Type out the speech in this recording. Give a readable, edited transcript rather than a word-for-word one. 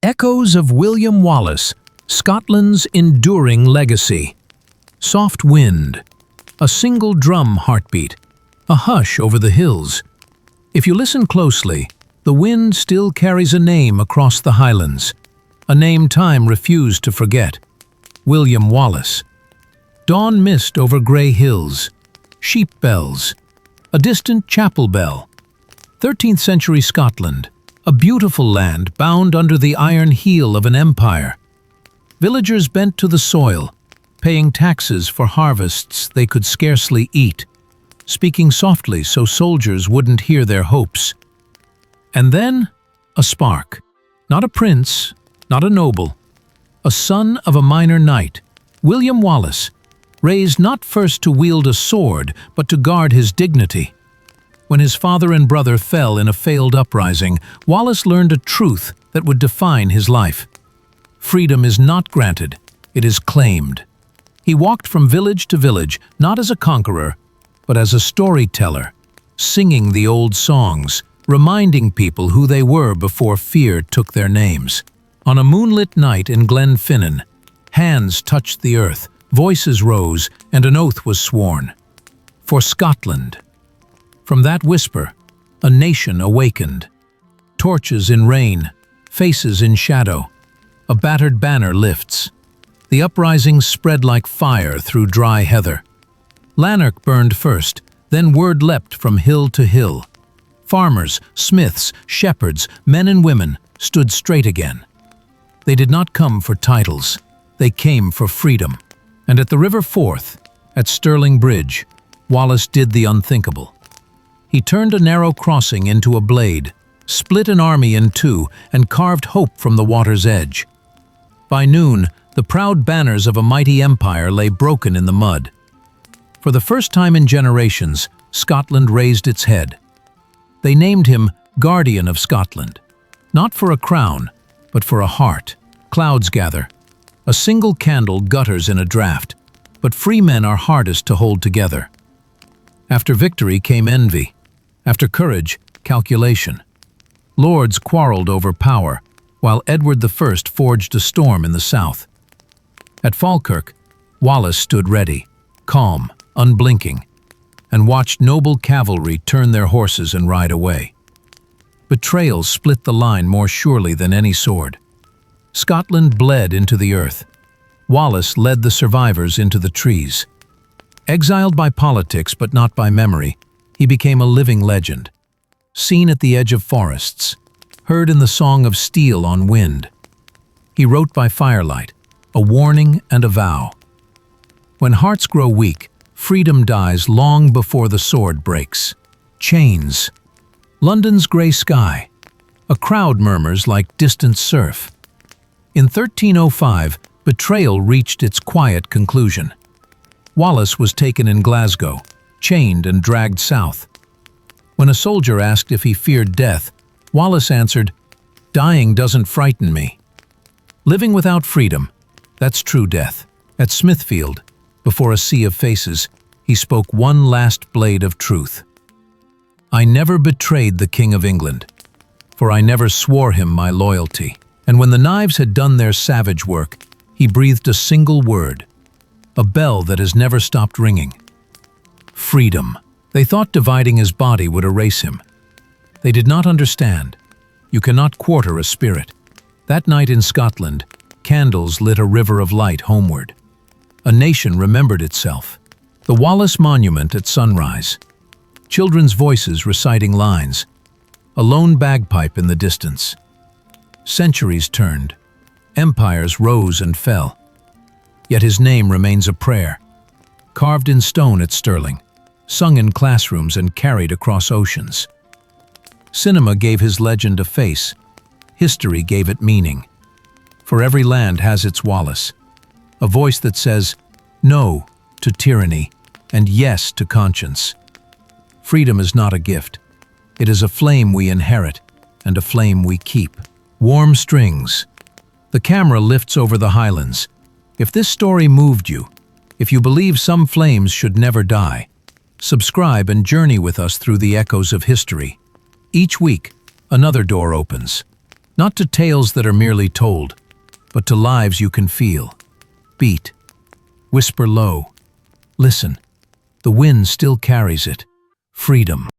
Echoes of William Wallace, Scotland's enduring legacy. Soft wind, a single drum heartbeat, a hush over the hills. If you listen closely, the wind still carries a name across the Highlands, a name time refused to forget. William Wallace. Dawn mist over grey hills, sheep bells, a distant chapel bell. 13th century Scotland, a beautiful land bound under the iron heel of an empire. Villagers bent to the soil, paying taxes for harvests they could scarcely eat, speaking softly so soldiers wouldn't hear their hopes. And then, a spark. Not a prince, not a noble. A son of a minor knight, William Wallace, raised not first to wield a sword, but to guard his dignity. When his father and brother fell in a failed uprising, Wallace learned a truth that would define his life. Freedom is not granted, it is claimed. He walked from village to village, not as a conqueror, but as a storyteller, singing the old songs, reminding people who they were before fear took their names. On a moonlit night in Glenfinnan, hands touched the earth, voices rose, and an oath was sworn. For Scotland. From that whisper, a nation awakened. Torches in rain, faces in shadow. A battered banner lifts. The uprising spread like fire through dry heather. Lanark burned first, then word leapt from hill to hill. Farmers, smiths, shepherds, men and women stood straight again. They did not come for titles, they came for freedom. And at the River Forth, at Stirling Bridge, Wallace did the unthinkable. He turned a narrow crossing into a blade, split an army in two, and carved hope from the water's edge. By noon, the proud banners of a mighty empire lay broken in the mud. For the first time in generations, Scotland raised its head. They named him Guardian of Scotland, not for a crown, but for a heart. Clouds gather. A single candle gutters in a draught, but free men are hardest to hold together. After victory came envy. After courage, calculation. Lords quarreled over power, while Edward I forged a storm in the south. At Falkirk, Wallace stood ready, calm, unblinking, and watched noble cavalry turn their horses and ride away. Betrayal split the line more surely than any sword. Scotland bled into the earth. Wallace led the survivors into the trees. Exiled by politics but not by memory, he became a living legend. Seen at the edge of forests, heard in the song of steel on wind. He wrote by firelight, a warning and a vow. When hearts grow weak, freedom dies long before the sword breaks. Chains. London's grey sky. A crowd murmurs like distant surf. In 1305, Betrayal reached its quiet conclusion. Wallace was taken in Glasgow, chained and dragged south. When a soldier asked if he feared death, Wallace answered, "Dying doesn't frighten me." Living without freedom, that's true death. At Smithfield, before a sea of faces, he spoke one last blade of truth. "I never betrayed the King of England, for I never swore him my loyalty." And when the knives had done their savage work, he breathed a single word, a bell that has never stopped ringing. Freedom. They thought dividing his body would erase him. They did not understand. You cannot quarter a spirit. That night in Scotland, candles lit a river of light homeward. A nation remembered itself. The Wallace Monument at sunrise. Children's voices reciting lines. A lone bagpipe in the distance. Centuries turned. Empires rose and fell. Yet his name remains a prayer. Carved in stone at Stirling, sung in classrooms and carried across oceans. Cinema gave his legend a face. History gave it meaning. For every land has its Wallace. A voice that says, no to tyranny and yes to conscience. Freedom is not a gift. It is a flame we inherit and a flame we keep. Warm strings. The camera lifts over the Highlands. If this story moved you, if you believe some flames should never die, subscribe and journey with us through the echoes of history. Each week, another door opens. Not to tales that are merely told, but to lives you can feel. Beat. Whisper low. Listen. The wind still carries it. Freedom.